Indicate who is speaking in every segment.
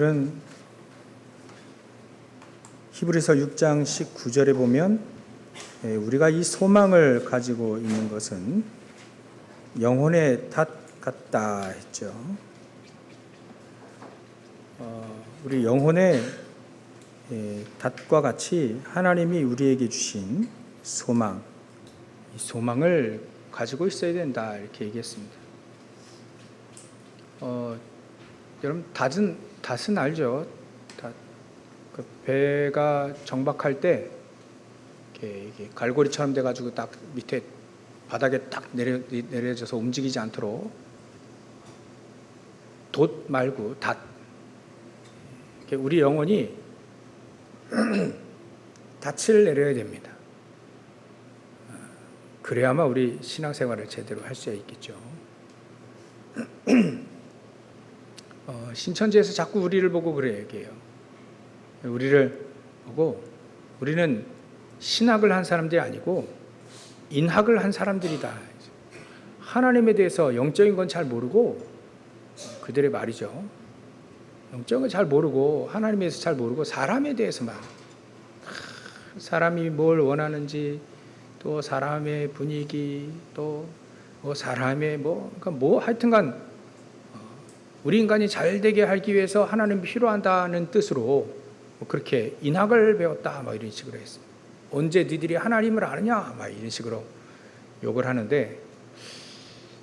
Speaker 1: 은 히브리서 6장 19절에 보면 우리가 이 소망을 가지고 있는 것은 영혼의 닷 같다 했죠. 우리 영혼의 닷과 같이 하나님이 우리에게 주신 소망, 이 소망을 가지고 있어야 된다 이렇게 얘기했습니다. 여러분 닷은 알죠? 그 배가 정박할 때 이게 갈고리처럼 돼가지고 딱 밑에 바닥에 딱 내려져서 움직이지 않도록 돛 말고 닷. 우리 영혼이 닻을 내려야 됩니다. 그래야만 우리 신앙생활을 제대로 할 수 있겠죠. 신천지에서 자꾸 우리를 보고 그래 얘기해요. 우리를 보고 우리는 신학을 한 사람들이 아니고 인학을 한 사람들이다. 하나님에 대해서 영적인 건 잘 모르고, 그들의 말이죠. 영적인 건 잘 모르고 하나님에 대해서 잘 모르고 사람에 대해서만, 사람이 뭘 원하는지, 또 사람의 분위기, 또 뭐 사람의 그러니까 하여튼간 우리 인간이 잘 되게 하기 위해서 하나님이 필요한다는 뜻으로 그렇게 인학을 배웠다 이런 식으로 했습니다. 언제 니들이 하나님을 아느냐 이런 식으로 욕을 하는데,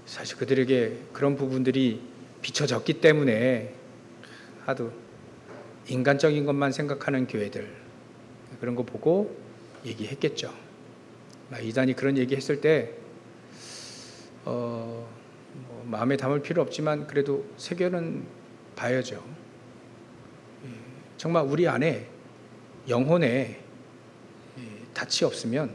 Speaker 1: 사실 그들에게 그런 부분들이 비춰졌기 때문에 하도 인간적인 것만 생각하는 교회들, 그런 거 보고 얘기했겠죠. 이단이 그런 얘기했을 때 마음에 담을 필요 없지만 그래도 새겨는 봐야죠. 정말 우리 안에 영혼에 닻이 없으면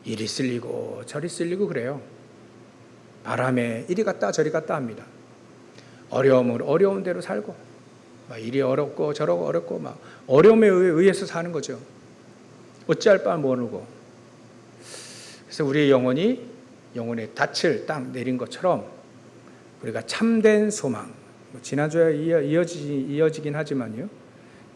Speaker 1: 이리 쓸리고 저리 쓸리고 그래요. 바람에 이리 갔다 저리 갔다 합니다. 어려움을 어려운 대로 살고, 이리 어렵고 저리 어렵고 어려움에 의해서 사는 거죠. 어찌할 바 모르고. 그래서 우리의 영혼의 닻을 딱 내린 것처럼 우리가 참된 소망, 지난주에 이어지긴 하지만요,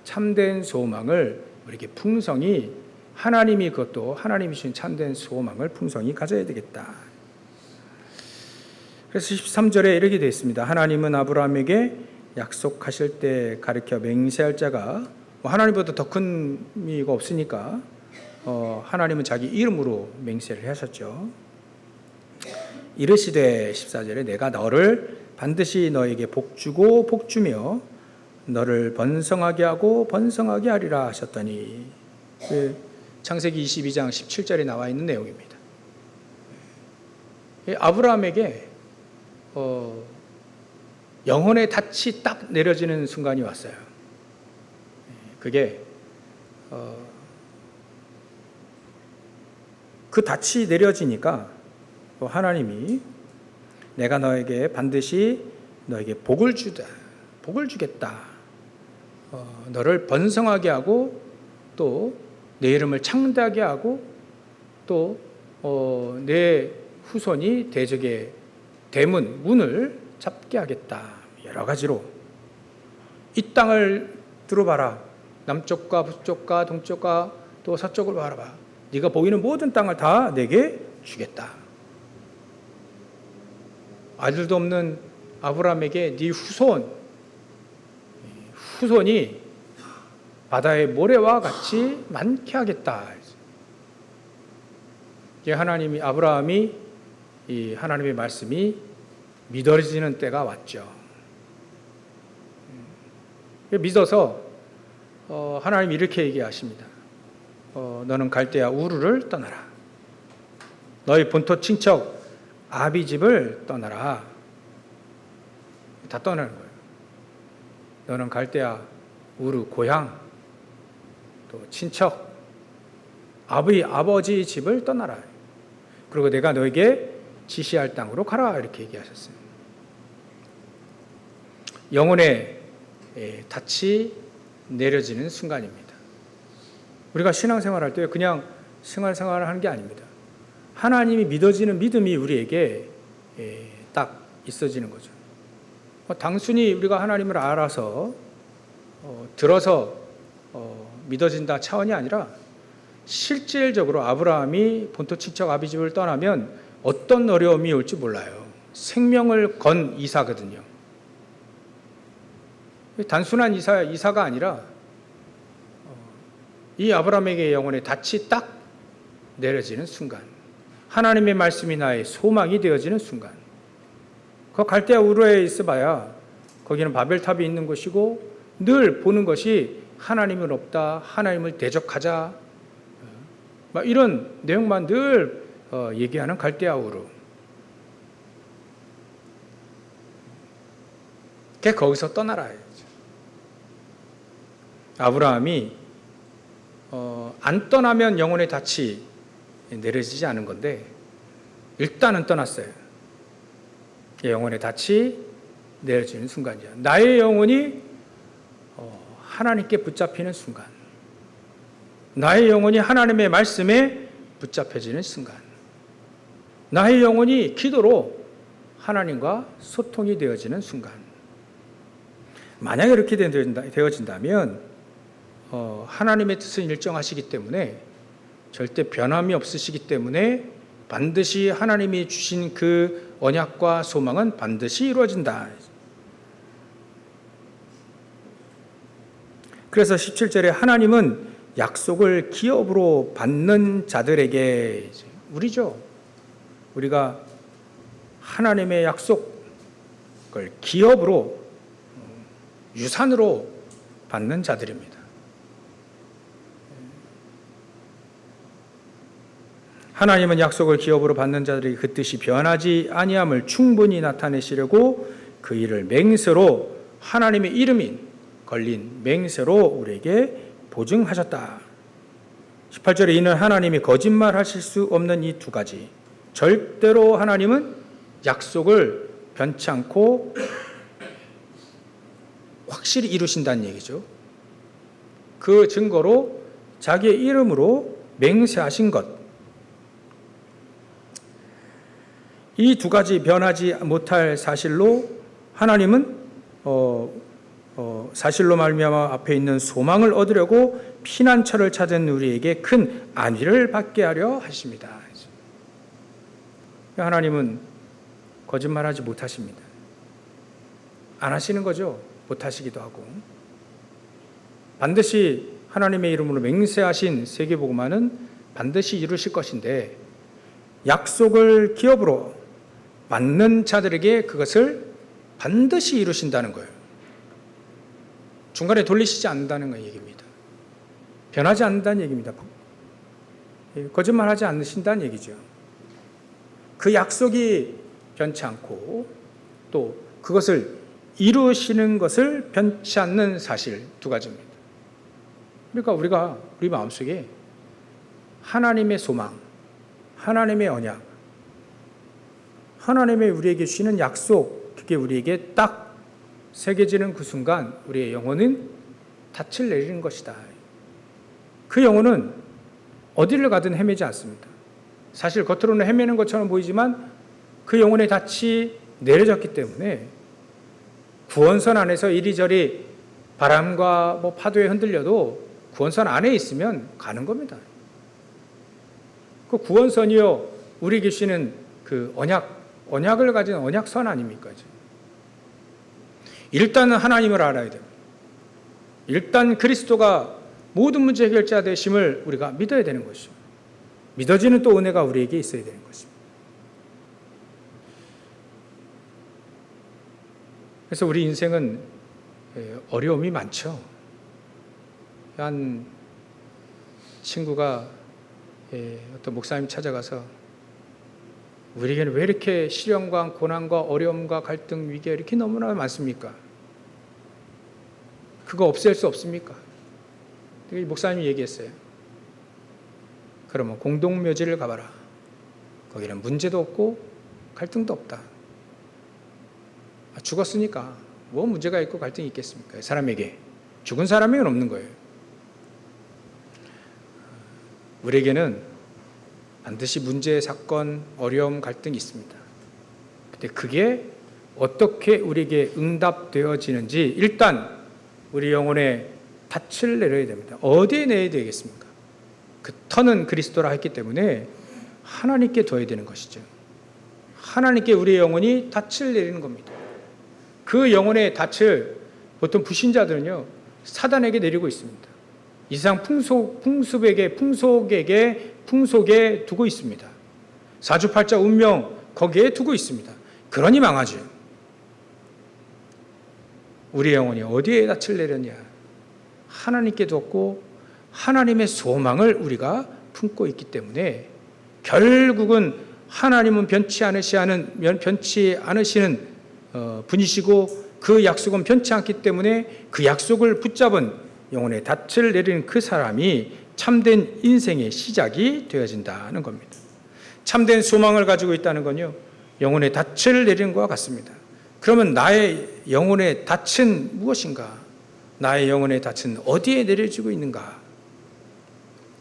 Speaker 1: 참된 소망을 우리에게 풍성히, 하나님이 그것도 하나님이 주신 참된 소망을 풍성히 가져야 되겠다. 그래서 13절에 이렇게 되어 있습니다. 하나님은 아브라함에게 약속하실 때 가르쳐 맹세할 자가, 하나님보다 더 큰 이가 없으니까 하나님은 자기 이름으로 맹세를 하셨죠. 이르시되 14절에 내가 너를 반드시 너에게 복주고 복주며 너를 번성하게 하고 번성하게 하리라 하셨더니, 창세기 22장 17절에 나와 있는 내용입니다. 아브라함에게 영혼의 닻이 딱 내려지는 순간이 왔어요. 그게 그 닻이 내려지니까 하나님이 내가 너에게 반드시 너에게 복을 주겠다. 너를 번성하게 하고 또 내 이름을 창대하게 하고 또 내 후손이 대적의 문을 잡게 하겠다. 여러 가지로 이 땅을 들어봐라. 남쪽과 북쪽과 동쪽과 또 서쪽을 바라봐. 네가 보이는 모든 땅을 다 내게 주겠다. 아들도 없는 아브라함에게 네 후손이 바다의 모래와 같이 많게 하겠다. 이게 아브라함이 이 하나님의 말씀이 믿어지는 때가 왔죠. 믿어서 하나님이 이렇게 얘기하십니다. 너는 갈대아 우르를 떠나라. 너희 본토 친척 아비 집을 떠나라. 다 떠나는 거예요. 너는 갈대아 우르 고향, 또 친척 아버지 집을 떠나라. 그리고 내가 너에게 지시할 땅으로 가라. 이렇게 얘기하셨어요. 영혼의 닻이 내려지는 순간입니다. 우리가 신앙생활할 때 그냥 생활을 하는 게 아닙니다. 하나님이 믿어지는 믿음이 우리에게 딱 있어지는 거죠. 단순히 우리가 하나님을 알아서 들어서 믿어진다 차원이 아니라 실질적으로 아브라함이 본토 친척 아비집을 떠나면 어떤 어려움이 올지 몰라요. 생명을 건 이사거든요. 단순한 이사가 아니라 이 아브라함에게 영혼의 닻이 딱 내려지는 순간, 하나님의 말씀이 나의 소망이 되어지는 순간, 그 갈대아 우르에 있어봐야 거기는 바벨탑이 있는 곳이고 늘 보는 것이 하나님은 없다, 하나님을 대적하자, 막 이런 내용만 늘 얘기하는 갈대아 우르. 걔 거기서 떠나라. 아브라함이 안 떠나면 영혼의 닻이 내려지지 않은 건데 일단은 떠났어요. 영혼의 닻이 내려지는 순간이야. 나의 영혼이 하나님께 붙잡히는 순간, 나의 영혼이 하나님의 말씀에 붙잡혀지는 순간, 나의 영혼이 기도로 하나님과 소통이 되어지는 순간, 만약에 이렇게 되어진다면 하나님의 뜻은 일정하시기 때문에 절대 변함이 없으시기 때문에 반드시 하나님이 주신 그 언약과 소망은 반드시 이루어진다. 그래서 17절에 하나님은 약속을 기업으로 받는 자들에게, 우리죠. 우리가 하나님의 약속을 기업으로, 유산으로 받는 자들입니다. 하나님은 약속을 기업으로 받는 자들이 그 뜻이 변하지 아니함을 충분히 나타내시려고 그 일을 맹세로, 하나님의 이름이 걸린 맹세로 우리에게 보증하셨다. 18절에 이는 하나님이 거짓말하실 수 없는 이 두 가지, 절대로 하나님은 약속을 변치 않고 확실히 이루신다는 얘기죠. 그 증거로 자기의 이름으로 맹세하신 것, 이 두 가지 변하지 못할 사실로 하나님은 사실로 말미암아 앞에 있는 소망을 얻으려고 피난처를 찾은 우리에게 큰 안위를 받게 하려 하십니다. 하나님은 거짓말하지 못하십니다. 안 하시는 거죠. 못하시기도 하고. 반드시 하나님의 이름으로 맹세하신 세계복음화는 반드시 이루실 것인데 약속을 기업으로 받는 자들에게 그것을 반드시 이루신다는 거예요. 중간에 돌리시지 않는다는 얘기입니다. 변하지 않는다는 얘기입니다. 거짓말하지 않으신다는 얘기죠. 그 약속이 변치 않고 또 그것을 이루시는 것을 변치 않는 사실 두 가지입니다. 그러니까 우리가 우리 마음속에 하나님의 소망, 하나님의 언약, 하나님의 우리에게 주시는 약속, 그게 우리에게 딱 새겨지는 그 순간 우리의 영혼은 닻을 내리는 것이다. 그 영혼은 어디를 가든 헤매지 않습니다. 사실 겉으로는 헤매는 것처럼 보이지만 그 영혼의 닻이 내려졌기 때문에 구원선 안에서 이리저리 바람과 파도에 흔들려도 구원선 안에 있으면 가는 겁니다. 그 구원선이요, 우리 계시는 그 언약을 가진 언약선 아닙니까? 일단은 하나님을 알아야 됩니다. 일단 그리스도가 모든 문제 해결자 되심을 우리가 믿어야 되는 것이죠. 믿어지는 또 은혜가 우리에게 있어야 되는 것입니다. 그래서 우리 인생은 어려움이 많죠. 한 친구가 어떤 목사님 찾아가서 우리에게는 왜 이렇게 시련과 고난과 어려움과 갈등, 위기가 이렇게 너무나 많습니까? 그거 없앨 수 없습니까? 목사님이 얘기했어요. 그러면 공동묘지를 가봐라. 거기는 문제도 없고 갈등도 없다. 죽었으니까 뭐 문제가 있고 갈등이 있겠습니까? 사람에게. 죽은 사람에게는 없는 거예요. 우리에게는 반드시 문제, 사건, 어려움, 갈등이 있습니다. 근데 그게 어떻게 우리에게 응답되어지는지 일단 우리 영혼에 닻을 내려야 됩니다. 어디에 내야 되겠습니까? 그 터는 그리스도라 했기 때문에 하나님께 둬야 되는 것이죠. 하나님께 우리의 영혼이 닻을 내리는 겁니다. 그 영혼의 닻을 보통 불신자들은요, 사단에게 내리고 있습니다. 이 세상 풍속에 두고 있습니다. 사주팔자 운명 거기에 두고 있습니다. 그러니 망하죠. 우리 영혼이 어디에 닻을 내렸냐? 하나님께 두었고 하나님의 소망을 우리가 품고 있기 때문에 결국은 하나님은 변치 않으시는 분이시고 그 약속은 변치 않기 때문에 그 약속을 붙잡은 영혼의 닻을 내리는 그 사람이 참된 인생의 시작이 되어진다는 겁니다. 참된 소망을 가지고 있다는 건요, 영혼의 닻을 내리는 것과 같습니다. 그러면 나의 영혼의 닻은 무엇인가? 나의 영혼의 닻은 어디에 내려지고 있는가?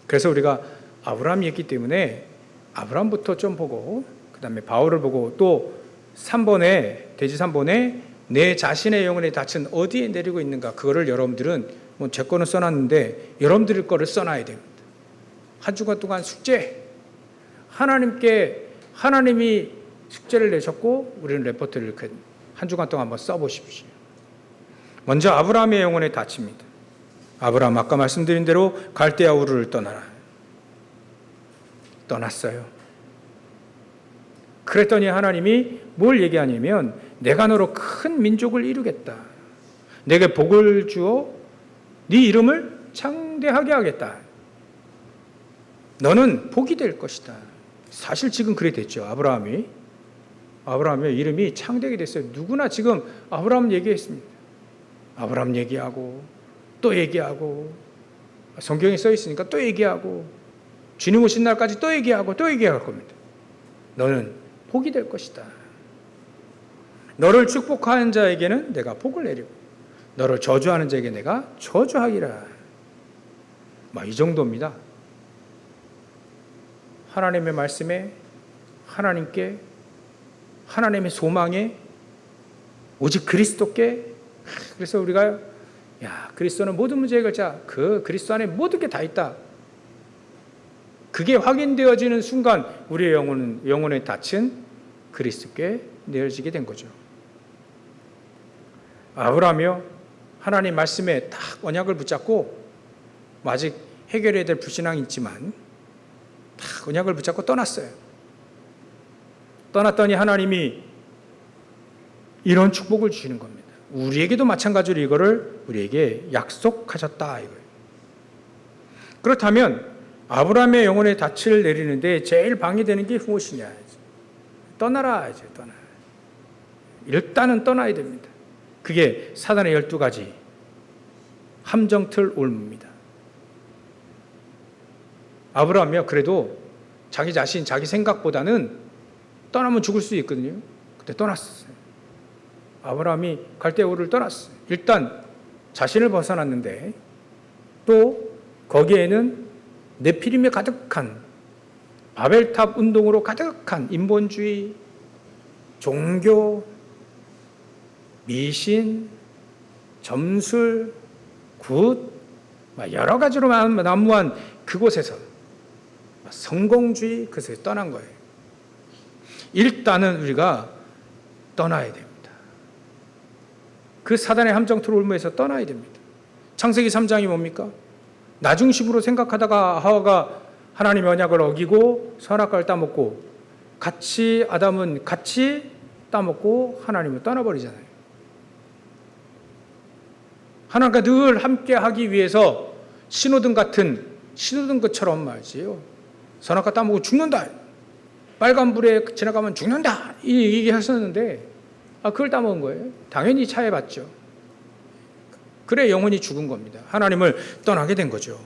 Speaker 1: 그래서 우리가 아브라함이었기 때문에 아브라함부터 좀 보고 그 다음에 바울을 보고 또 3번에 돼지 3번에 내 자신의 영혼의 닻은 어디에 내리고 있는가? 그거를 여러분들은 뭐 제 거는 써놨는데 여러분들 거를 써놔야 됩니다. 한 주간 동안 숙제, 하나님이 숙제를 내셨고 우리는 레포트를 한 주간 동안 한번 써보십시오. 먼저 아브라함의 영혼의 닻입니다. 아브라함 아까 말씀드린 대로 갈대아 우르를 떠났어요. 그랬더니 하나님이 뭘 얘기하냐면 내가 너로 큰 민족을 이루겠다. 내게 복을 주어 네 이름을 창대하게 하겠다. 너는 복이 될 것이다. 사실 지금 그래 됐죠. 아브라함의 이름이 창대하게 됐어요. 누구나 지금 아브라함 얘기했습니다. 아브라함 얘기하고 또 얘기하고 성경에 써 있으니까 또 얘기하고 주님 오신 날까지 또 얘기하고 또 얘기할 겁니다. 너는 복이 될 것이다. 너를 축복하는 자에게는 내가 복을 내리고 너를 저주하는 자에게 내가 저주하리라. 이 정도입니다. 하나님의 말씀에 하나님께 하나님의 소망에 오직 그리스도께. 그래서 우리가 그리스도는 모든 문제 해결자, 그 그리스도 안에 모든 게 다 있다. 그게 확인되어지는 순간 우리의 영혼의 닻은 그리스도께 내어지게 된 거죠. 아브라함이요, 하나님 말씀에 딱 언약을 붙잡고 아직 해결해야 될 불신앙이 있지만 딱 언약을 붙잡고 떠났어요. 떠났더니 하나님이 이런 축복을 주시는 겁니다. 우리에게도 마찬가지로 이거를 우리에게 약속하셨다 이거예요. 그렇다면 아브라함의 영혼의 닻을 내리는데 제일 방해되는 게 무엇이냐? 떠나라. 일단은 떠나야 됩니다. 그게 사단의 12가지 함정틀 올무입니다. 아브라함이요, 그래도 자기 생각보다는 떠나면 죽을 수 있거든요. 그때 떠났어요. 아브라함이 갈대아 우르를 떠났어요. 일단 자신을 벗어났는데 또 거기에는 네피림에 가득한 바벨탑 운동으로 가득한 인본주의, 종교, 미신, 점술, 굿, 여러 가지로 난무한 그곳에서 성공주의, 그것에서 떠난 거예요. 일단은 우리가 떠나야 됩니다. 그 사단의 함정틀 올무에서 떠나야 됩니다. 창세기 3장이 뭡니까? 나중심으로 생각하다가 하와가 하나님의 언약을 어기고 선악과를 따먹고 아담은 같이 따먹고 하나님을 떠나버리잖아요. 하나님과 늘 함께 하기 위해서 신호등 것처럼 말이지요. 선악과 따먹고 죽는다. 빨간불에 지나가면 죽는다. 이 얘기하셨는데 그걸 따먹은 거예요. 당연히 차해봤죠. 그래 영혼이 죽은 겁니다. 하나님을 떠나게 된 거죠.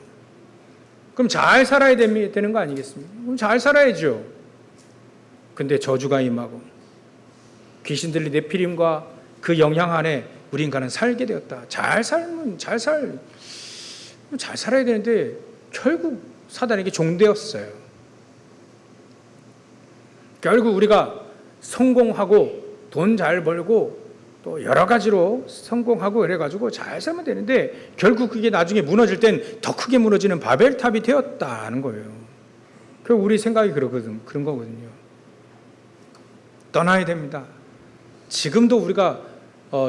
Speaker 1: 그럼 잘 살아야 되는 거 아니겠습니까? 그럼 잘 살아야죠. 근데 저주가 임하고 귀신들이 네피림과 그 영향 안에 우리 인간은 살게 되었다. 잘 살아야 되는데 결국 사단에게 종되었어요. 결국 우리가 성공하고 돈 잘 벌고 또 여러 가지로 성공하고 그래가지고 잘 살면 되는데 결국 그게 나중에 무너질 땐 더 크게 무너지는 바벨탑이 되었다는 거예요. 그 우리 생각이 그런 거거든요. 떠나야 됩니다. 지금도 우리가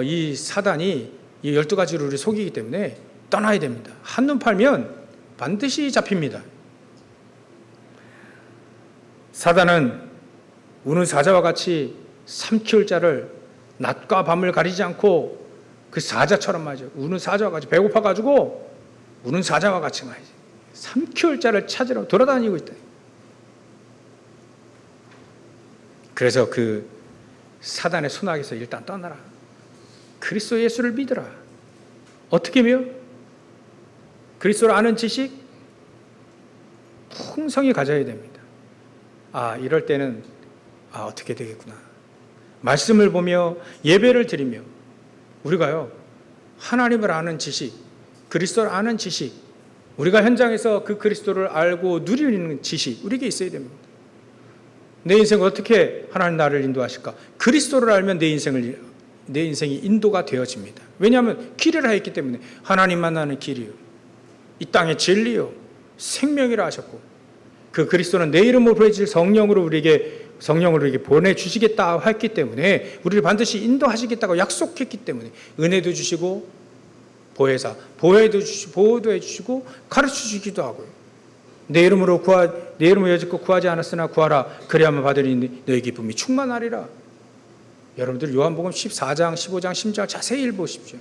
Speaker 1: 이 사단이 이 12가지로 우리 속이기 때문에 떠나야 됩니다. 한눈 팔면 반드시 잡힙니다. 사단은 우는 사자와 같이 삼키울 자를 낮과 밤을 가리지 않고 그 사자처럼 말이죠. 우는 사자와 같이 배고파가지고 우는 사자와 같이 말이죠. 삼키울 자를 찾으러 돌아다니고 있다. 그래서 그 사단의 손아귀에서 일단 떠나라. 그리스도 예수를 믿으라. 어떻게며? 그리스도를 아는 지식 풍성히 가져야 됩니다. 이럴 때는 어떻게 되겠구나. 말씀을 보며 예배를 드리며 우리가요 하나님을 아는 지식, 그리스도를 아는 지식, 우리가 현장에서 그 그리스도를 알고 누리는 지식 우리에게 있어야 됩니다. 내 인생을 어떻게 하나님 나를 인도하실까? 그리스도를 알면 내 인생이 인도가 되어집니다. 왜냐하면 길이라 했기 때문에 하나님 만나는 길이요, 이 땅의 진리요, 생명이라 하셨고 그 그리스도는 내 이름으로 보내실 성령을 우리에게 보내주시겠다 했기 때문에 우리를 반드시 인도하시겠다고 약속했기 때문에 은혜도 주시고 보호도 해주시고 가르쳐주시기도 하고요. 내 이름으로 여짓고 구하지 않았으나 구하라 그리하면 받으리니 너희 기쁨이 충만하리라. 여러분들 요한복음 14장 15장 16장 자세히 읽어보십시오.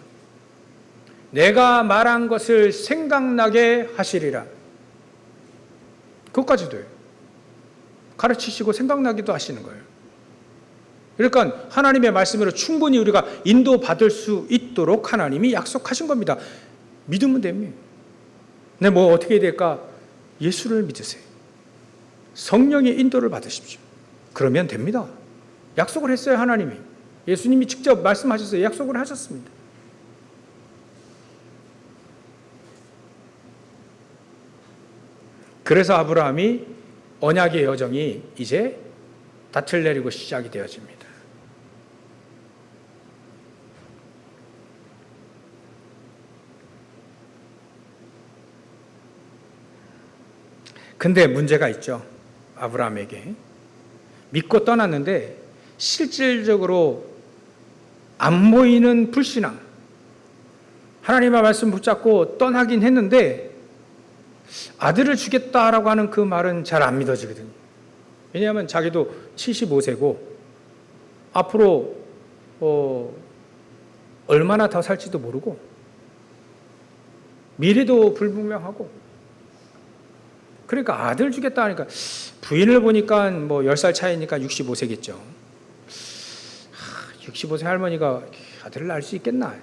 Speaker 1: 내가 말한 것을 생각나게 하시리라. 그것까지도 해요. 가르치시고 생각나기도 하시는 거예요. 그러니까 하나님의 말씀으로 충분히 우리가 인도받을 수 있도록 하나님이 약속하신 겁니다. 믿으면 됩니다. 네, 뭐 어떻게 해야 될까? 예수를 믿으세요. 성령의 인도를 받으십시오. 그러면 됩니다. 약속을 했어요, 하나님이. 예수님이 직접 말씀하셨어요. 약속을 하셨습니다. 그래서 아브라함이 언약의 여정이 이제 닻을 내리고 시작이 되어집니다. 근데 문제가 있죠. 아브라함에게. 믿고 떠났는데 실질적으로 안 보이는 불신앙. 하나님의 말씀 붙잡고 떠나긴 했는데 아들을 주겠다라고 하는 그 말은 잘 안 믿어지거든요. 왜냐하면 자기도 75세고 앞으로 얼마나 더 살지도 모르고 미래도 불분명하고 그러니까 아들 주겠다 하니까 부인을 보니까 뭐 10살 차이니까 65세겠죠. 65세 할머니가 아들을 낳을 수 있겠나?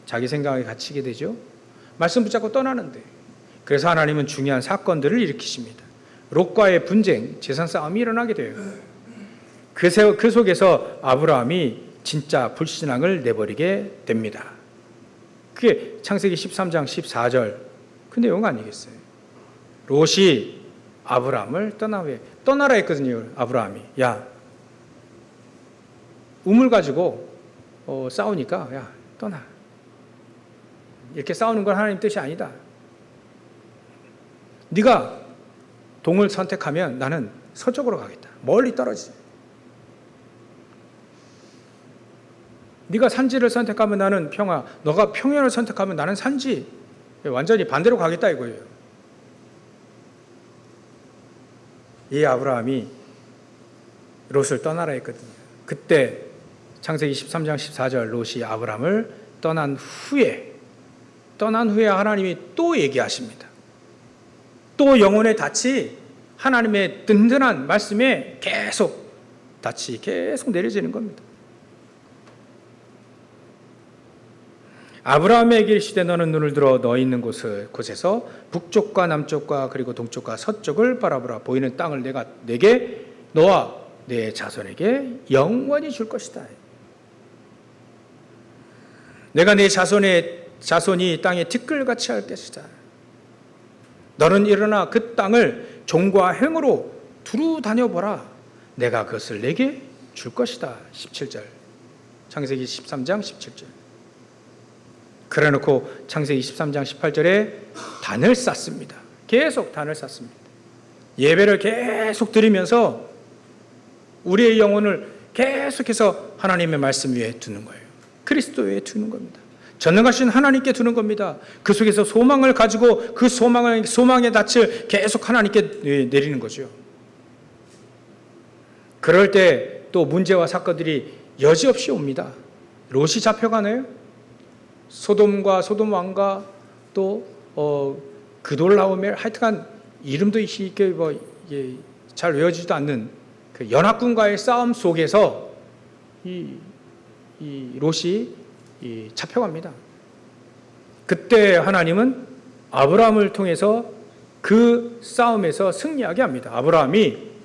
Speaker 1: 자기 생각에 갇히게 되죠. 말씀 붙잡고 떠나는데 그래서 하나님은 중요한 사건들을 일으키십니다. 롯과의 분쟁, 재산 싸움이 일어나게 돼요. 그 속에서 아브라함이 진짜 불신앙을 내버리게 됩니다. 그게 창세기 13장 14절 그 내용 아니겠어요? 롯이 아브라함을 떠나라 했거든요. 아브라함이 야 우물 가지고 싸우니까 야 떠나. 이렇게 싸우는 건 하나님 뜻이 아니다. 네가 동을 선택하면 나는 서쪽으로 가겠다. 멀리 떨어지지. 네가 산지를 선택하면 나는 평화, 너가 평야를 선택하면 나는 산지. 완전히 반대로 가겠다 이거예요. 이 아브라함이 롯을 떠나라 했거든요. 그때 창세기 13장 14절 롯이 아브라함을 떠난 후에 하나님이 또 얘기하십니다. 또 영혼의 닻이 하나님의 든든한 말씀에 닻이 계속 내려지는 겁니다. 아브라함에게 이르시되 너는 눈을 들어 너 있는 곳에서 북쪽과 남쪽과 그리고 동쪽과 서쪽을 바라보라. 보이는 땅을 내가 내게 너와 내 자손에게 영원히 줄 것이다. 내가 내 자손이 땅에 티끌같이 할 것이다. 너는 일어나 그 땅을 종과 행으로 두루 다녀보라. 내가 그것을 내게 줄 것이다. 17절. 창세기 13장 17절. 그래 놓고 창세기 23장 18절에 단을 쌓습니다. 계속 단을 쌓습니다. 예배를 계속 드리면서 우리의 영혼을 계속해서 하나님의 말씀 위에 두는 거예요. 그리스도 위에 두는 겁니다. 전능하신 하나님께 두는 겁니다. 그 속에서 소망을 가지고 그 소망의 낯을 계속 하나님께 내리는 거죠. 그럴 때 또 문제와 사건들이 여지없이 옵니다. 롯이 잡혀가네요. 소돔과 소돔 왕과 또 그돌라오멜, 하여튼간 이름도 이렇게 잘 외워지지도 않는 그 연합군과의 싸움 속에서 이 롯이 잡혀갑니다. 그때 하나님은 아브라함을 통해서 그 싸움에서 승리하게 합니다. 아브라함이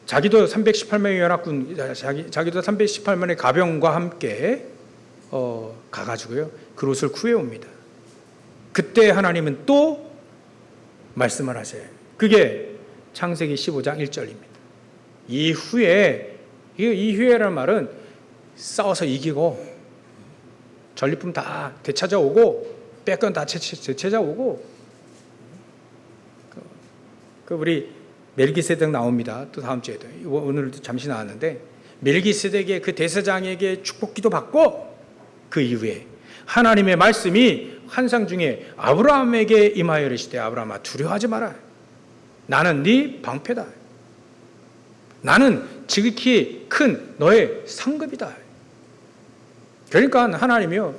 Speaker 1: 자기도 318명의 연합군, 자기도 318명의 가병과 함께 가가지고요 그 롯을 구해옵니다. 그때 하나님은 또 말씀을 하세요. 그게 창세기 15장 1절입니다. 이후에, 이 후에라는 말은 싸워서 이기고 전리품 다 되찾아오고 뺏건 다 되찾아오고 우리 멜기세덱 나옵니다. 또 다음 주에도 오늘도 잠시 나왔는데 멜기세덱의 그 대제사장에게 축복기도 받고 그 이후에 하나님의 말씀이 환상 중에 아브라함에게 임하여 이르시되 아브라함아 두려워하지 마라. 나는 네 방패다. 나는 지극히 큰 너의 상급이다. 그러니까 하나님이요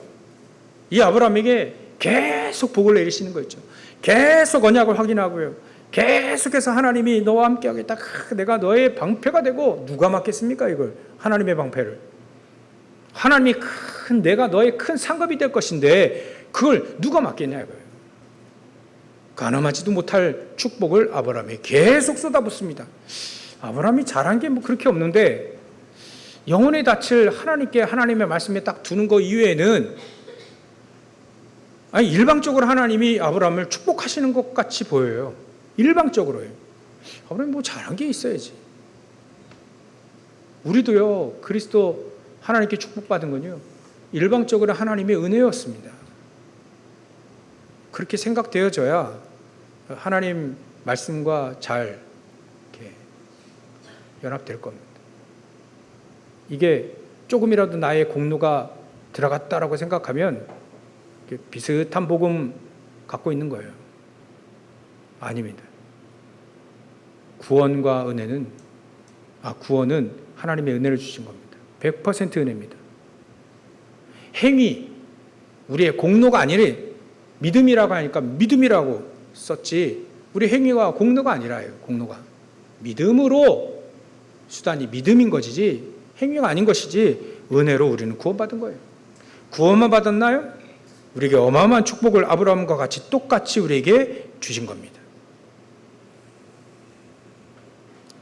Speaker 1: 이 아브라함에게 계속 복을 내리시는 거 있죠. 계속 언약을 확인하고요. 계속해서 하나님이 너와 함께 하겠다. 내가 너의 방패가 되고 누가 맡겠습니까 이걸? 하나님의 방패를. 하나님이 내가 너의 큰 상급이 될 것인데 그걸 누가 맡겠냐 이거예요. 가늠하지도 못할 축복을 아브라함이 계속 쏟아붓습니다. 아브라함이 잘한 게 뭐 그렇게 없는데 영혼의 낯을 하나님께 하나님의 말씀에 딱 두는 거 이외에는 일방적으로 하나님이 아브라함을 축복하시는 것 같이 보여요. 일방적으로요. 아브라함이 뭐 잘한 게 있어야지. 우리도요 그리스도 하나님께 축복받은 건요 일방적으로 하나님의 은혜였습니다. 그렇게 생각되어져야 하나님 말씀과 잘 이렇게 연합될 겁니다. 이게 조금이라도 나의 공로가 들어갔다라고 생각하면 비슷한 복음 갖고 있는 거예요. 아닙니다. 구원은 하나님의 은혜를 주신 겁니다. 100% 은혜입니다. 행위, 우리의 공로가 아니래. 믿음이라고 하니까 믿음이라고 썼지 우리 행위가 공로가 아니라요. 공로가 믿음으로 수단이 믿음인 것이지 행위가 아닌 것이지 은혜로 우리는 구원받은 거예요. 구원만 받았나요? 우리에게 어마어마한 축복을 아브라함과 같이 똑같이 우리에게 주신 겁니다.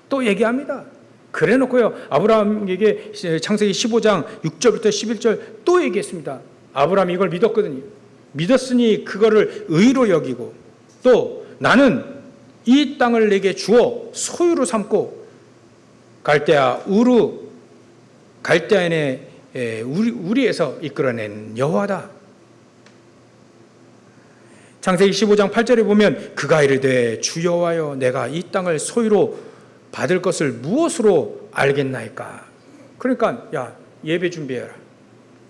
Speaker 1: 또 얘기합니다. 그래 놓고요 아브라함에게 창세기 15장 6절부터 11절 또 얘기했습니다. 아브라함이 이걸 믿었거든요. 믿었으니 그거를 의로 여기고 또 나는 이 땅을 내게 주어 소유로 삼고 갈대아 우르 갈대아인의 우리에서 이끌어낸 여호와다. 창세기 15장 8절에 보면 그가 이르되 주 여호와여 내가 이 땅을 소유로 받을 것을 무엇으로 알겠나이까. 그러니까 야 예배 준비해라.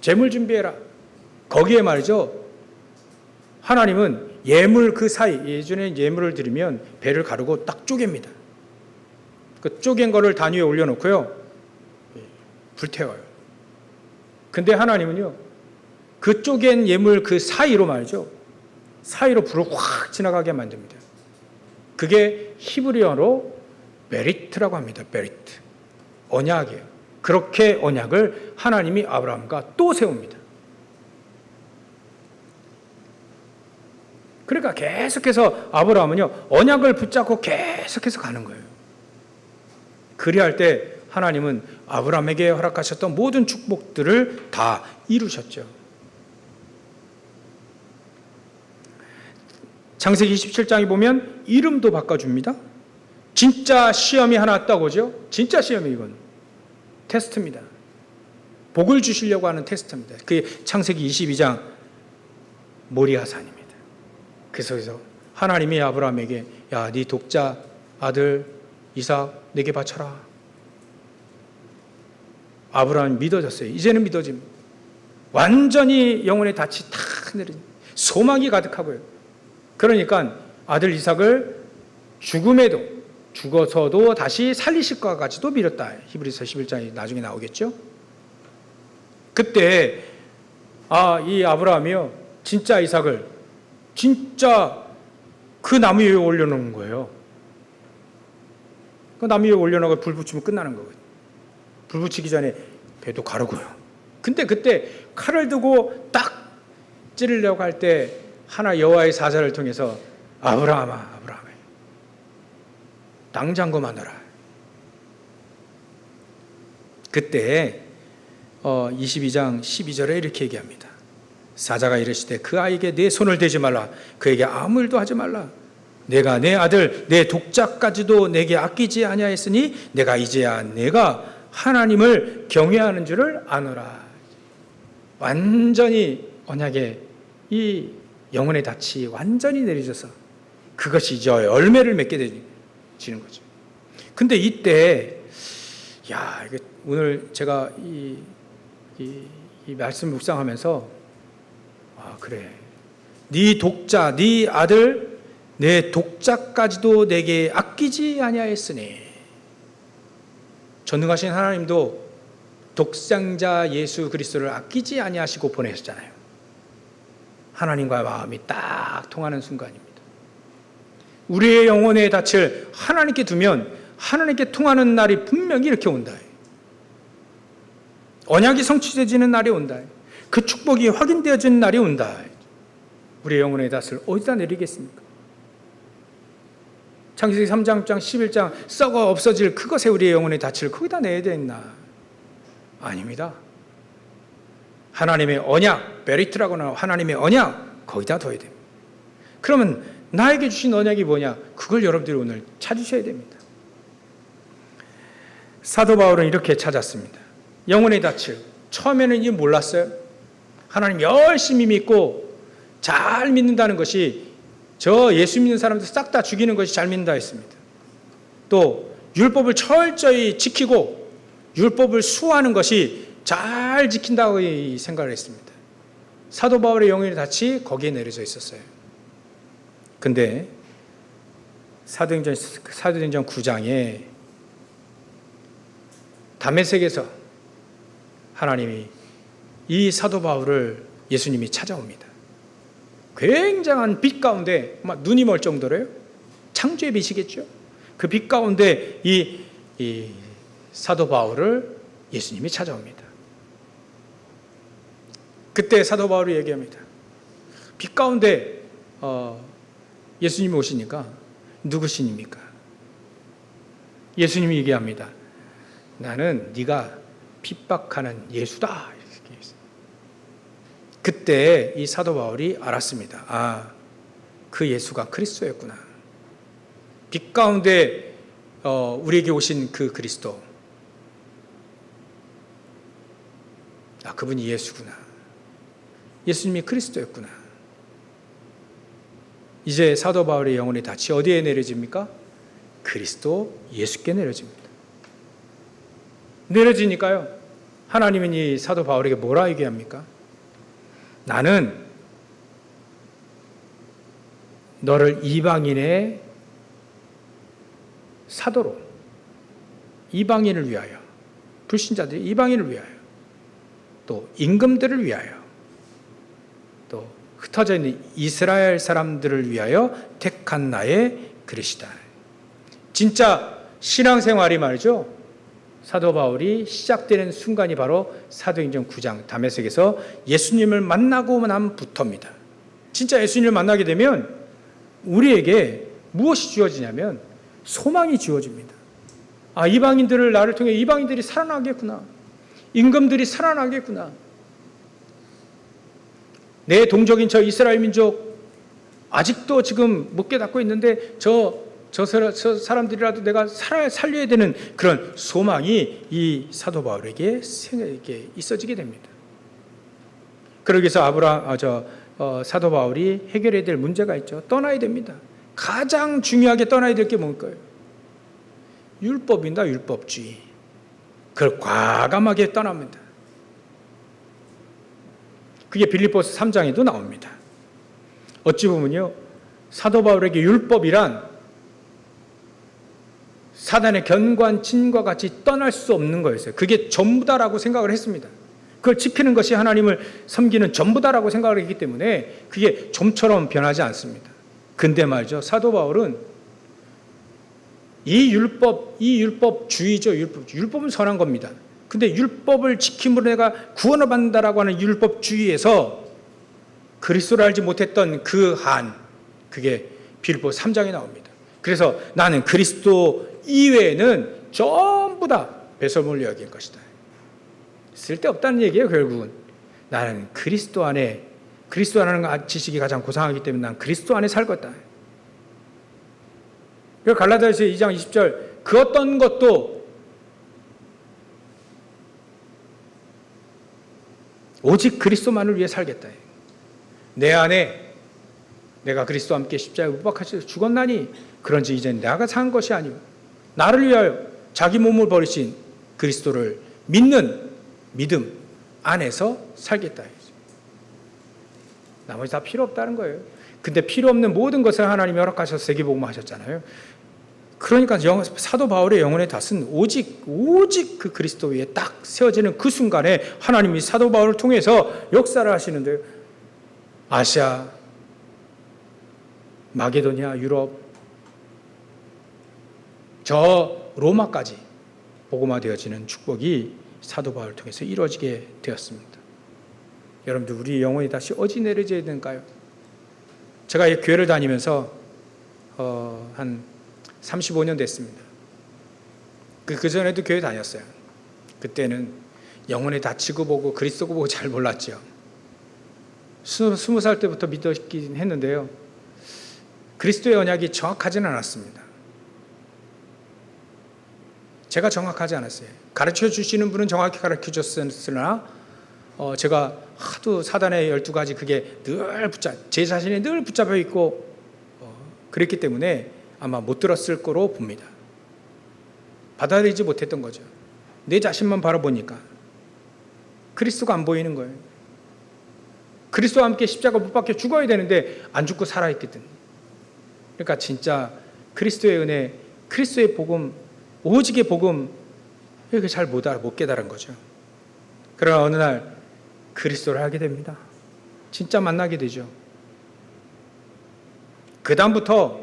Speaker 1: 제물 준비해라. 거기에 말이죠. 하나님은 예물 그 사이 예전에 예물을 드리면 배를 가르고 딱 쪼갭니다. 그 쪼갠 거를 단 위에 올려놓고요. 불태워요. 근데 하나님은요. 그 쪼갠 예물 그 사이로 말이죠. 사이로 불을 확 지나가게 만듭니다. 그게 히브리어로 베리트라고 합니다. 베리트. 언약이에요. 그렇게 언약을 하나님이 아브라함과 또 세웁니다. 그러니까 계속해서 아브라함은요 언약을 붙잡고 계속해서 가는 거예요. 그리할 때 하나님은 아브라함에게 허락하셨던 모든 축복들을 다 이루셨죠. 창세기 27장에 보면 이름도 바꿔줍니다. 진짜 시험이 하나 왔다고죠. 진짜 시험이 이건. 테스트입니다. 복을 주시려고 하는 테스트입니다. 그게 창세기 22장 모리아산입니다. 그래서 하나님이 아브라함에게 야, 네 독자 아들 이삭 내게 바쳐라. 아브라함이 믿어졌어요. 이제는 믿어집니다. 완전히 영혼의 닻이 탁 내린 소망이 가득하고요. 그러니까 아들 이삭을 죽어서도 다시 살리실 것 같이도 믿었다. 히브리서 11장이 나중에 나오겠죠. 그때 이 아브라함이요 진짜 이삭을 진짜 그 나무 위에 올려놓은 거예요. 그 나무 위에 올려놓고 불 붙이면 끝나는 거거든요. 불 붙이기 전에 배도 가르고요. 근데 그때 칼을 두고 딱 찌르려고 할 때 하나 여호와의 사자를 통해서 아브라함아 당장고 마너라. 그때 22장 12절에 이렇게 얘기합니다. 사자가 이르시되 그 아이에게 내 손을 대지 말라. 그에게 아무 일도 하지 말라. 내가 내 아들 내 독자까지도 내게 아끼지 아니하였으니 내가 이제야 내가 하나님을 경외하는 줄을 아노라. 완전히 언약에 이 영혼의 닻이 완전히 내려져서 그것이 이제 열매를 맺게 되는 거죠. 근데 이때 이게 오늘 제가 이 말씀 묵상하면서 그래 네 독자 네 아들 내 독자까지도 내게 아끼지 아니하였으니 전능하신 하나님도 독생자 예수 그리스도를 아끼지 아니하시고 보내셨잖아요. 하나님과 마음이 딱 통하는 순간입니다. 우리의 영혼의 닻을 하나님께 두면 하나님께 통하는 날이 분명히 이렇게 온다. 언약이 성취되어지는 날이 온다. 그 축복이 확인되어지는 날이 온다. 우리의 영혼의 닻을 어디다 내리겠습니까? 창세기 3장 11장 썩어 없어질 그것에 우리의 영혼의 닻을 거기다 내야 되나? 아닙니다. 하나님의 언약, 베리트라고 나와 하나님의 언약 거기다 둬야 됩니다. 그러면 나에게 주신 언약이 뭐냐? 그걸 여러분들이 오늘 찾으셔야 됩니다. 사도 바울은 이렇게 찾았습니다. 영혼의 닻을 처음에는 이제 몰랐어요. 하나님 열심히 믿고 잘 믿는다는 것이 저 예수 믿는 사람들 싹 다 죽이는 것이 잘 믿는다 했습니다. 또 율법을 철저히 지키고 율법을 수호하는 것이 잘 지킨다고 생각을 했습니다. 사도 바울의 영혼의 닻이 거기에 내려져 있었어요. 근데 사도행전 9장에 다메섹에서 하나님이 이 사도 바울을 예수님이 찾아옵니다. 굉장한 빛 가운데 막 눈이 멀 정도로요. 창조의 빛이겠죠. 그 빛 가운데 이 사도 바울을 예수님이 찾아옵니다. 그때 사도 바울이 얘기합니다. 빛 가운데 예수님이 오시니까 누구시니까? 예수님이 얘기합니다. 나는 네가 핍박하는 예수다. 그때 이 사도 바울이 알았습니다. 그 예수가 그리스도였구나. 빛 가운데 우리에게 오신 그 그리스도. 그분이 예수구나. 예수님이 그리스도였구나. 이제 사도 바울의 영혼의 닻이 어디에 내려집니까? 그리스도 예수께 내려집니다. 내려지니까요. 하나님은 이 사도 바울에게 뭐라 얘기합니까? 나는 너를 이방인의 사도로, 이방인을 위하여, 불신자들이 이방인을 위하여, 또 임금들을 위하여, 또 흩어져 있는 이스라엘 사람들을 위하여 택한 나의 그릇이다. 진짜 신앙생활이 말이죠. 사도 바울이 시작되는 순간이 바로 사도행전 9장 다메섹에서 예수님을 만나고 난부터입니다. 진짜 예수님을 만나게 되면 우리에게 무엇이 주어지냐면 소망이 주어집니다. 이방인들을 나를 통해 이방인들이 살아나겠구나. 임금들이 살아나겠구나. 내 동족인 저 이스라엘 민족 아직도 지금 못 깨닫고 있는데 저 저 사람들이라도 내가 살려야 되는 그런 소망이 이 사도 바울에게 있어지게 됩니다. 그러기 위해서 사도 바울이 해결해야 될 문제가 있죠. 떠나야 됩니다. 가장 중요하게 떠나야 될 게 뭘까요? 율법입니다. 율법주의. 그걸 과감하게 떠납니다. 그게 빌립보서 3장에도 나옵니다. 어찌 보면요, 사도 바울에게 율법이란 사단의 견관친과 같이 떠날 수 없는 거였어요. 그게 전부다라고 생각을 했습니다. 그걸 지키는 것이 하나님을 섬기는 전부다라고 생각을 했기 때문에 그게 좀처럼 변하지 않습니다. 근데 말이죠, 사도 바울은 이 율법주의죠. 율법은 선한 겁니다. 근데 율법을 지킴으로 내가 구원을 받는다라고 하는 율법주의에서 그리스도를 알지 못했던 그게 빌립보 3장에 나옵니다. 그래서 나는 그리스도 이외에는 전부 다 배설물로 여길 것이다. 쓸데없다는 얘기예요. 결국은 나는 그리스도 안에는 지식이 가장 고상하기 때문에 난 그리스도 안에 살 것이다. 그리고 갈라디아서 2장 20절 그 어떤 것도 오직 그리스도만을 위해 살겠다. 내 안에 내가 그리스도와 함께 십자가에 못 박히셔서 죽었나니 그런지 이제 내가 산 것이 아니오 나를 위하여 자기 몸을 버리신 그리스도를 믿는 믿음 안에서 살겠다. 나머지 다 필요 없다는 거예요. 근데 필요 없는 모든 것을 하나님이 허락하셔서 세계복음화 하셨잖아요. 그러니까 사도 바울의 영혼의 닷은 오직 그 그리스도 위에 딱 세워지는 그 순간에 하나님이 사도 바울을 통해서 역사를 하시는데요. 아시아, 마게도니아, 유럽, 저 로마까지 복음화되어지는 축복이 사도 바울을 통해서 이루어지게 되었습니다. 여러분들 우리 영혼이 다시 어디 내려져야 되는가요? 제가 이 교회를 다니면서 한 35년 됐습니다. 그 전에도 교회 다녔어요. 그때는 영혼에 다치고 보고 그리스도 보고 잘 몰랐죠. 20살 때부터 믿었긴 했는데요. 그리스도의 언약이 정확하지는 않았습니다. 제가 정확하지 않았어요. 가르쳐 주시는 분은 정확히 가르쳐 줬으나 제가 하도 사단의 12가지 그게 제 자신이 늘 붙잡혀 있고 그랬기 때문에 아마 못 들었을 거로 봅니다. 받아들이지 못했던 거죠. 내 자신만 바라보니까 그리스도가 안 보이는 거예요. 그리스도와 함께 십자가 못 박혀 죽어야 되는데 안 죽고 살아있거든. 그러니까 진짜 그리스도의 은혜, 그리스도의 복음, 오직의 복음 이렇게 잘 못 깨달은 거죠. 그러나 어느 날 그리스도를 알게 됩니다. 진짜 만나게 되죠. 그 다음부터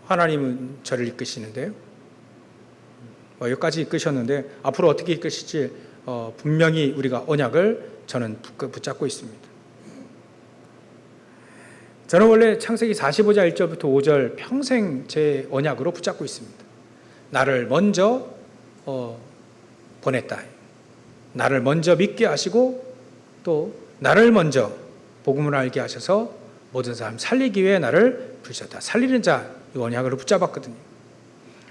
Speaker 1: 하나님은 저를 이끄시는데요. 여기까지 이끄셨는데 앞으로 어떻게 이끄실지 분명히 우리가 언약을 저는 붙잡고 있습니다. 저는 원래 창세기 45장 1절부터 5절 평생 제 언약으로 붙잡고 있습니다. 나를 먼저 보냈다. 나를 먼저 믿게 하시고 또 나를 먼저 복음을 알게 하셔서 모든 사람 살리기 위해 나를 부르셨다. 살리는 자, 이 언약으로 붙잡았거든요.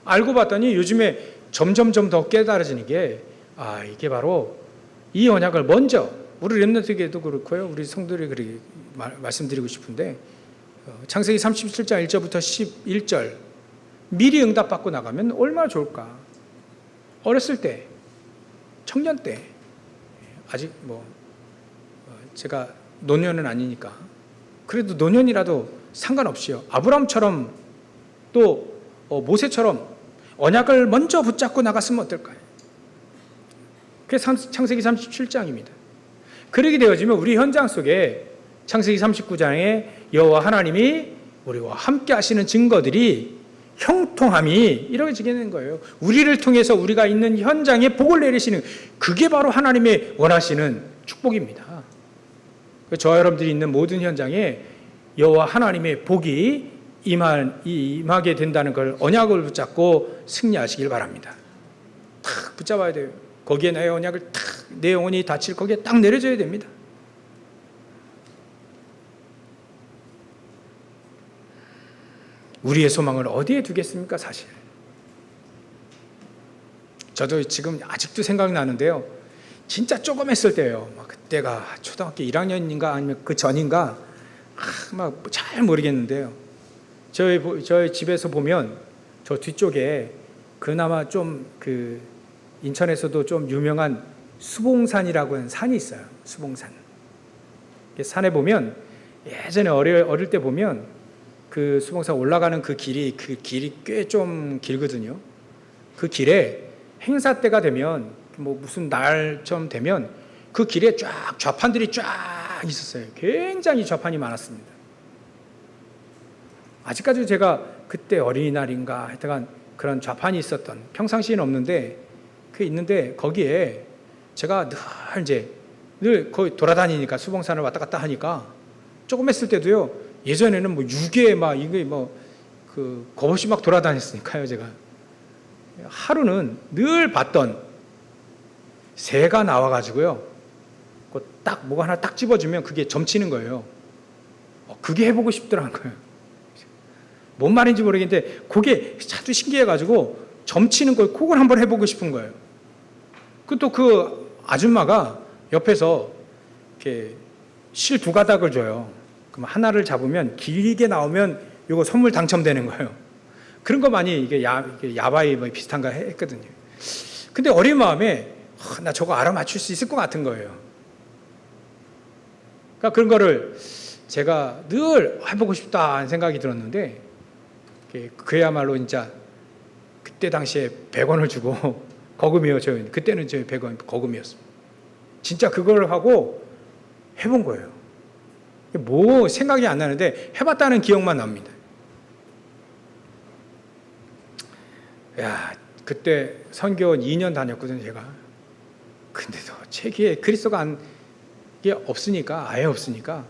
Speaker 1: 알고 봤더니 요즘에 점점점 더 깨달아지는 게 이게 바로 이 언약을 먼저 우리 렘넌트에게도 그렇고요. 우리 성도들이 그렇게 말씀드리고 싶은데 창세기 37장 1절부터 11절 미리 응답받고 나가면 얼마나 좋을까. 어렸을 때, 청년 때 아직 제가 노년은 아니니까 그래도 노년이라도 상관없이요. 아브라함처럼 또 모세처럼 언약을 먼저 붙잡고 나갔으면 어떨까요? 그게 창세기 37장입니다. 그렇게 되어지면 우리 현장 속에 창세기 39장에 여호와 하나님이 우리와 함께 하시는 증거들이 형통함이 이루어지게 되는 거예요. 우리를 통해서 우리가 있는 현장에 복을 내리시는 그게 바로 하나님의 원하시는 축복입니다. 저와 여러분들이 있는 모든 현장에 여호와 하나님의 복이 임하게 된다는 걸 언약을 붙잡고 승리하시길 바랍니다. 탁 붙잡아야 돼요. 거기에 나의 언약을 내 영혼이 닫힐 거기에 딱 내려줘야 됩니다. 우리의 소망을 어디에 두겠습니까, 사실? 저도 지금 아직도 생각나는데요. 진짜 조그맸을 때예요. 막 그때가 초등학교 1학년인가 아니면 그 전인가, 막 잘 모르겠는데요. 저희 집에서 보면 저 뒤쪽에 그나마 좀 그 인천에서도 좀 유명한 수봉산이라고 하는 산이 있어요. 수봉산. 산에 보면 예전에 어릴 때 보면 그 수봉산 올라가는 그 길이 꽤 좀 길거든요. 그 길에 행사 때가 되면 뭐 무슨 날쯤 되면 그 길에 쫙 좌판들이 쫙 있었어요. 굉장히 좌판이 많았습니다. 아직까지도 제가 그때 어린이날인가 하여튼 그런 좌판이 있었던, 평상시에는 없는데 그 있는데 거기에 제가 늘 거기 돌아다니니까 수봉산을 왔다 갔다 하니까 조금 했을 때도요. 예전에는 뭐 유괴 막 이게 뭐 그 겁없이 막 돌아다녔으니까요. 제가 하루는 늘 봤던 새가 나와가지고요. 딱 뭐가 하나 딱 집어주면 그게 점치는 거예요. 그게 해보고 싶더라는 거예요. 뭔 말인지 모르겠는데 그게 자주 신기해가지고 점치는 걸 그걸 한번 해보고 싶은 거예요. 또 그 아줌마가 옆에서 이렇게 실 2가닥을 줘요. 그럼 하나를 잡으면 길게 나오면 이거 선물 당첨되는 거예요. 그런 거 많이 이게 야바이 뭐 비슷한 거 했거든요. 근데 어린 마음에 나 저거 알아맞힐 수 있을 것 같은 거예요. 그러니까 그런 거를 제가 늘 해보고 싶다는 생각이 들었는데 그야말로 진짜 그때 당시에 100원을 주고 거금이요. 그때는 저희 100원 거금이었습니다. 진짜 그걸 하고 해본 거예요. 뭐 생각이 안 나는데 해봤다는 기억만 납니다. 야, 그때 선교원 2년 다녔거든요, 제가. 근데도 체기에 그리스도가 게 없으니까, 아예 없으니까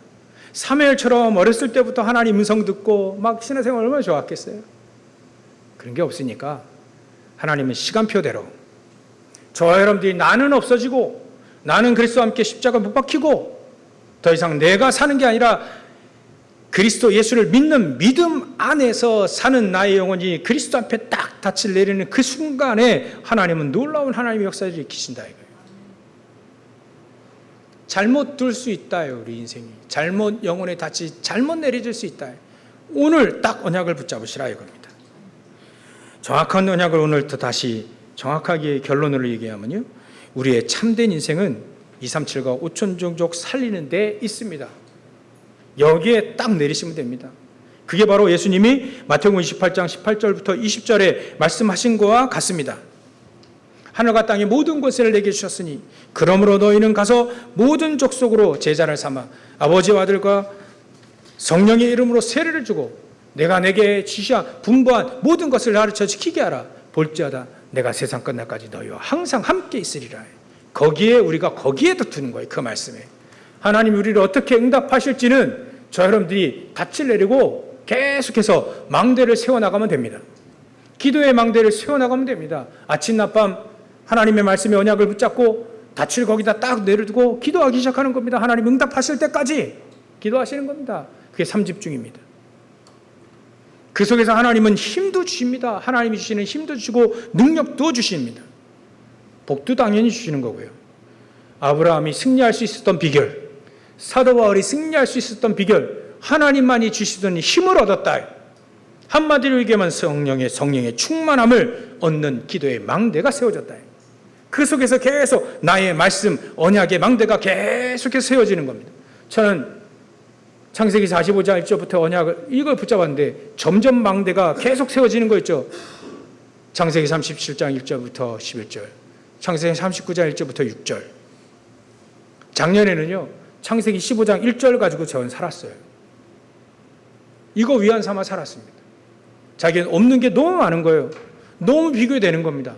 Speaker 1: 사무엘처럼 어렸을 때부터 하나님 음성 듣고 막 신앙생활 얼마나 좋았겠어요. 그런 게 없으니까 하나님은 시간표대로 저와 여러분들이 나는 없어지고 나는 그리스도와 함께 십자가 못 박히고 더 이상 내가 사는 게 아니라 그리스도 예수를 믿는 믿음 안에서 사는 나의 영혼이 그리스도 앞에 딱 닻을 내리는 그 순간에 하나님은 놀라운 하나님의 역사를 일으키신다 이거예요. 잘못 둘 수 있다요. 우리 인생이 잘못 영혼의 닻이 잘못 내려질 수 있다. 오늘 딱 언약을 붙잡으시라 이겁니다. 정확한 언약을 오늘부터 다시 정확하게 결론으로 얘기하면요, 우리의 참된 인생은 237과 5천 종족 살리는 데 있습니다. 여기에 딱 내리시면 됩니다. 그게 바로 예수님이 마태복음 28장 18절부터 20절에 말씀하신 것과 같습니다. 하늘과 땅의 모든 것을 내게 주셨으니 그러므로 너희는 가서 모든 족속으로 제자를 삼아 아버지와 아들과 성령의 이름으로 세례를 주고 내가 내게 지시한 분부한 모든 것을 가르쳐 지키게 하라. 볼지어다 내가 세상 끝날까지 너희와 항상 함께 있으리라. 우리가 거기에도 두는 거예요. 그 말씀에 하나님이 우리를 어떻게 응답하실지는 저 여러분들이 닻을 내리고 계속해서 망대를 세워나가면 됩니다. 기도의 망대를 세워나가면 됩니다. 아침 낮밤 하나님의 말씀의 언약을 붙잡고 닻을 거기다 딱 내려두고 기도하기 시작하는 겁니다. 하나님 응답하실 때까지 기도하시는 겁니다. 그게 3집중입니다. 그 속에서 하나님은 힘도 주십니다. 하나님이 주시는 힘도 주시고 능력도 주십니다. 복도 당연히 주시는 거고요. 아브라함이 승리할 수 있었던 비결, 사도 바울이 승리할 수 있었던 비결, 하나님만이 주시던 힘을 얻었다. 한마디로 얘기하면 성령의 충만함을 얻는 기도의 망대가 세워졌다. 그 속에서 계속 나의 말씀, 언약의 망대가 계속해서 세워지는 겁니다. 저는 창세기 45장 1절부터 언약을 이걸 붙잡았는데 점점 망대가 계속 세워지는 거 있죠. 창세기 37장 1절부터 11절, 창세기 39장 1절부터 6절. 작년에는요, 창세기 15장 1절 가지고 저는 살았어요. 이거 위안 삼아 살았습니다. 자기는 없는 게 너무 많은 거예요. 너무 비교되는 겁니다.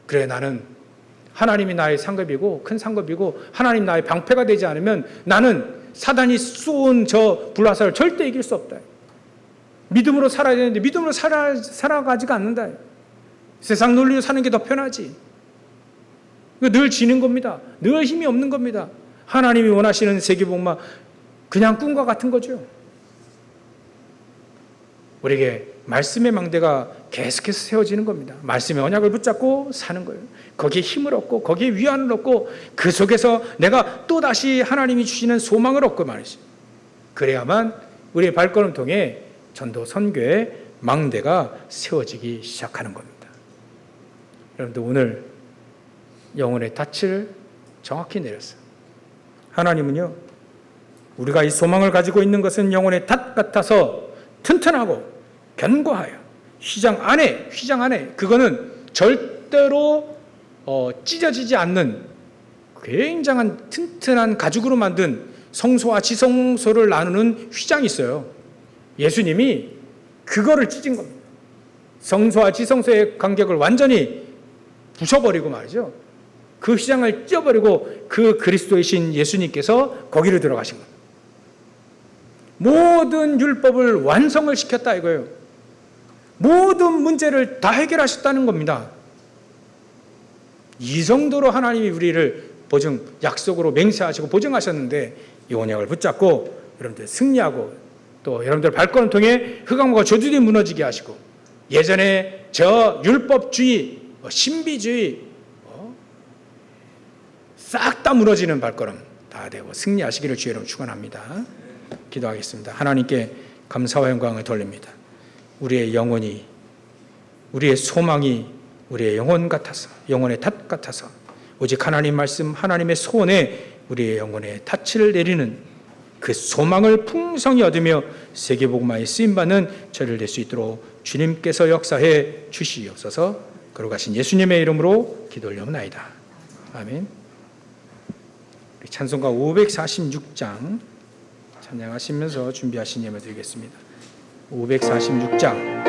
Speaker 1: 그래, 나는 하나님이 나의 상급이고 큰 상급이고 하나님 나의 방패가 되지 않으면 나는 사단이 쏜 저 불화살을 절대 이길 수 없다. 믿음으로 살아야 되는데 믿음으로 살아가지가 않는다. 세상 논리로 사는 게 더 편하지. 늘 지는 겁니다. 늘 힘이 없는 겁니다. 하나님이 원하시는 세계복음은 그냥 꿈과 같은 거죠. 우리에게 말씀의 망대가 계속해서 세워지는 겁니다. 말씀의 언약을 붙잡고 사는 거예요. 거기에 힘을 얻고 거기에 위안을 얻고 그 속에서 내가 또다시 하나님이 주시는 소망을 얻고 말이죠. 그래야만 우리의 발걸음통에 전도 선교의 망대가 세워지기 시작하는 겁니다. 여러분들 오늘 영혼의 닻을 정확히 내렸어요. 하나님은요, 우리가 이 소망을 가지고 있는 것은 영혼의 닻 같아서 튼튼하고 견고하여 휘장 안에 그거는 절대로 찢어지지 않는 굉장한 튼튼한 가죽으로 만든 성소와 지성소를 나누는 휘장이 있어요. 예수님이 그거를 찢은 겁니다. 성소와 지성소의 간격을 완전히 부숴버리고 말이죠. 그 휘장을 찢어버리고 그 그리스도이신 예수님께서 거기를 들어가신 겁니다. 모든 율법을 완성을 시켰다 이거예요. 모든 문제를 다 해결하셨다는 겁니다. 이 정도로 하나님이 우리를 약속으로 맹세하시고 보증하셨는데 이 언약을 붙잡고 여러분들 승리하고 또 여러분들 발걸음 통해 흑암과 저주들이 무너지게 하시고 예전에 저 율법주의, 신비주의 싹 다 무너지는 발걸음 다 되고 승리하시기를 주의 이름으로 축원합니다. 기도하겠습니다. 하나님께 감사와 영광을 돌립니다. 우리의 영혼이, 우리의 소망이 우리의 영혼 같아서, 영혼의 탓 같아서 오직 하나님 말씀, 하나님의 소원에 우리의 영혼의 탓을 내리는 그 소망을 풍성히 얻으며 세계복음화에 쓰임받는 저를 될 수 있도록 주님께서 역사해 주시옵소서. 거룩하신 예수님의 이름으로 기도 올려옵나이다. 아멘. 찬송가 546장 찬양하시면서 준비하신 예물 드리겠습니다. 546장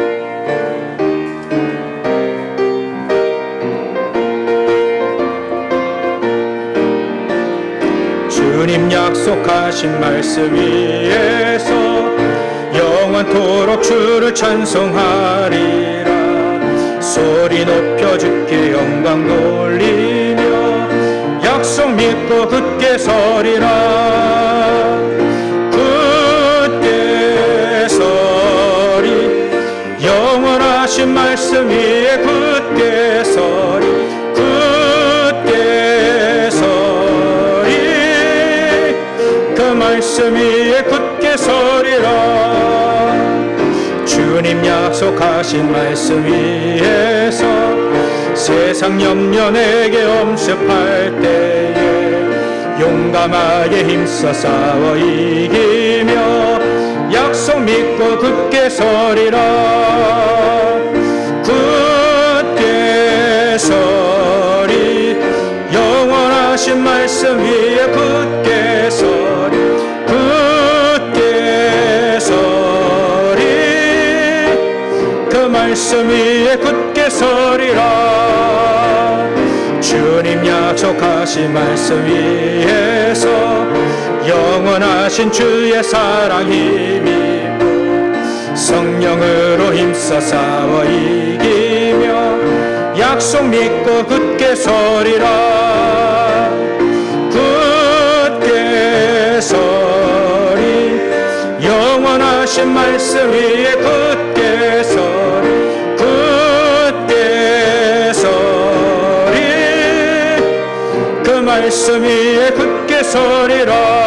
Speaker 1: 주님 약속하신 말씀 위에서 영원토록 주를 찬송하리라. 소리 높여 주께 영광 돌리며 약속 믿고 굳게 서리라. 굳게 서리 영원하신 말씀 위에 굳게 서리. 굳게 서리 그 말씀 위에 굳게 서리라. 주님 약속하신 말씀 위에서 세상 염려 내게 엄습할 때에 용감하게 힘써 싸워 이기며 약속 믿고 굳게 서리라. 굳게 서리 영원하신 말씀 위에 굳게 서리. 굳게 서리 그 말씀 위에 굳게 서리라. 주님 약속하신 말씀 위에서 영원하신 주의 사랑 힘입고 성령으로 힘써 싸워 이기며 약속 믿고 굳게 서리라. 굳게 서리 영원하신 말씀 위에 굳게 서리. 굳게 서리 그 말씀 위에 굳게 서리라.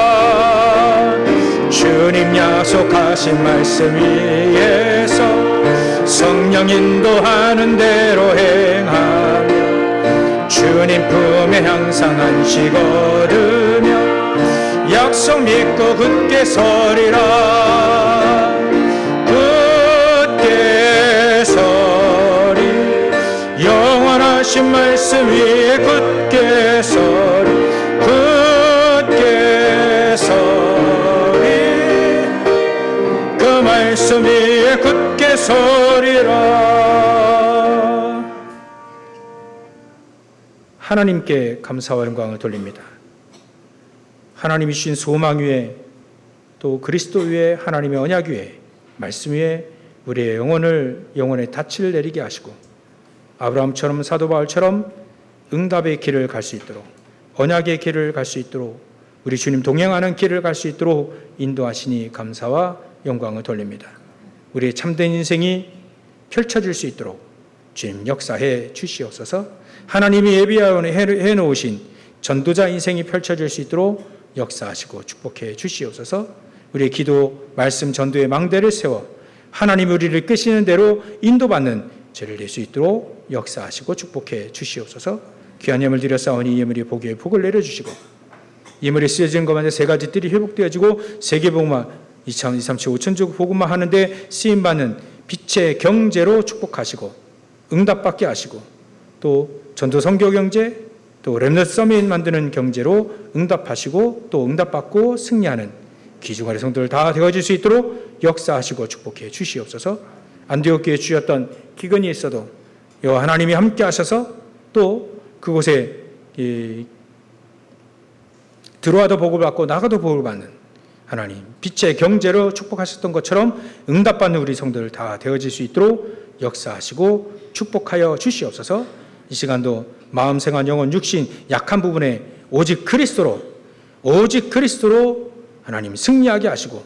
Speaker 1: 주님 약속하신 말씀 위에서 성령 인도하는 대로 행하며 주님 품에 항상 안식 얻으며 약속 믿고 굳게 서리라. 굳게 서리 영원하신 말씀 위에 굳게 서리. 굳게 서리 그 말씀 위에 굳게 서리라. 하나님께 감사와 영광을 돌립니다. 하나님이 주신 소망 위에 또 그리스도 위에 하나님의 언약 위에 말씀 위에 우리의 영혼의 닻을 내리게 하시고 아브라함처럼 사도 바울처럼 응답의 길을 갈 수 있도록 언약의 길을 갈 수 있도록 우리 주님 동행하는 길을 갈 수 있도록 인도하시니 감사와 영광을 돌립니다. 우리의 참된 인생이 펼쳐질 수 있도록 주님 역사해 주시옵소서. 하나님이 예비해 놓으신 전도자 인생이 펼쳐질 수 있도록 역사하시고 축복해 주시옵소서. 우리의 기도, 말씀, 전도의 망대를 세워 하나님 우리를 끄시는 대로 인도받는 죄를 낼 수 있도록 역사하시고 축복해 주시옵소서. 귀한 예물 드렸사오니 이 예물이 복에 복을 내려주시고 예물이 쓰여진 것만에 세 가지 뜰이 회복되어지고 세계복음화 2천, 2, 3, 7, 5천족 복음화 하는데 쓰임받는 빛의 경제로 축복하시고 응답받게 하시고 또 전도 선교 경제 또 렘넌트 서밋 만드는 경제로 응답하시고 또 응답받고 승리하는 귀중한 성도들 다 되어질 수 있도록 역사하시고 축복해 주시옵소서. 안디옥 교회에 주셨던 기근이 있어도 여호와 하나님이 함께 하셔서 또 그곳에 들어와도 복을 받고 나가도 복을 받는 하나님 빛의 경제로 축복하셨던 것처럼 응답받는 우리 성도들 다 되어질 수 있도록 역사하시고 축복하여 주시옵소서. 이 시간도 마음, 생활, 영혼, 육신 약한 부분에 오직 그리스도로 하나님 승리하게 하시고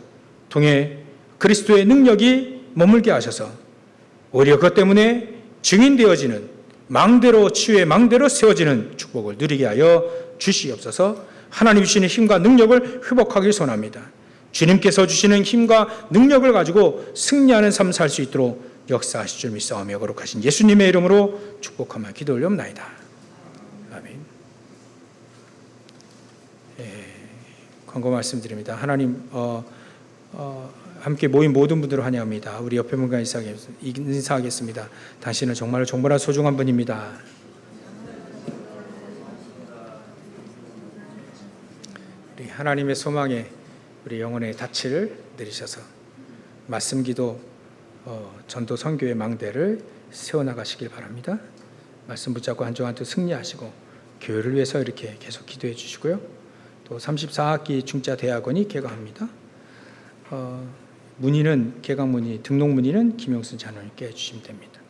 Speaker 1: 통해 그리스도의 능력이 머물게 하셔서 오히려 그것 때문에 증인되어지는 망대로 치유의 망대로 세워지는 축복을 누리게 하여 주시옵소서. 하나님 주시는 힘과 능력을 회복하길 소원합니다. 주님께서 주시는 힘과 능력을 가지고 승리하는 삶을 살 수 있도록 역사하실 줄 믿사오며 거룩하신 예수님의 이름으로 축복하며 기도 올려옵나이다. 아멘. 광고 말씀드립니다. 하나님 함께 모인 모든 분들을 환영합니다. 우리 옆에 분과 인사하겠습니다. 당신은 정말 정말 소중한 분입니다. 우리 하나님의 소망에 우리 영혼의 닻을 내리셔서 말씀기도 전도 선교의 망대를 세워나가시길 바랍니다. 말씀 붙잡고 한 주 한 주 승리하시고 교회를 위해서 이렇게 계속 기도해 주시고요. 또 34학기 중자 대학원이 개강합니다. 문의는 개강 문의, 등록 문의는 김영순 장로님께 해주시면 됩니다.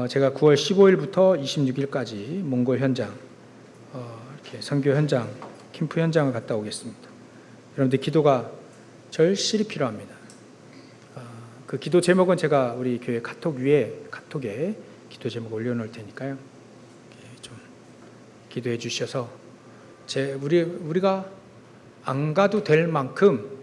Speaker 1: 제가 9월 15일부터 26일까지 몽골 현장, 이렇게 선교 현장, 캠프 현장을 갔다 오겠습니다. 여러분들 기도가 절실히 필요합니다. 그 기도 제목은 제가 우리 교회 카톡에 기도 제목 올려놓을 테니까요. 좀 기도해 주셔서 우리가 안 가도 될 만큼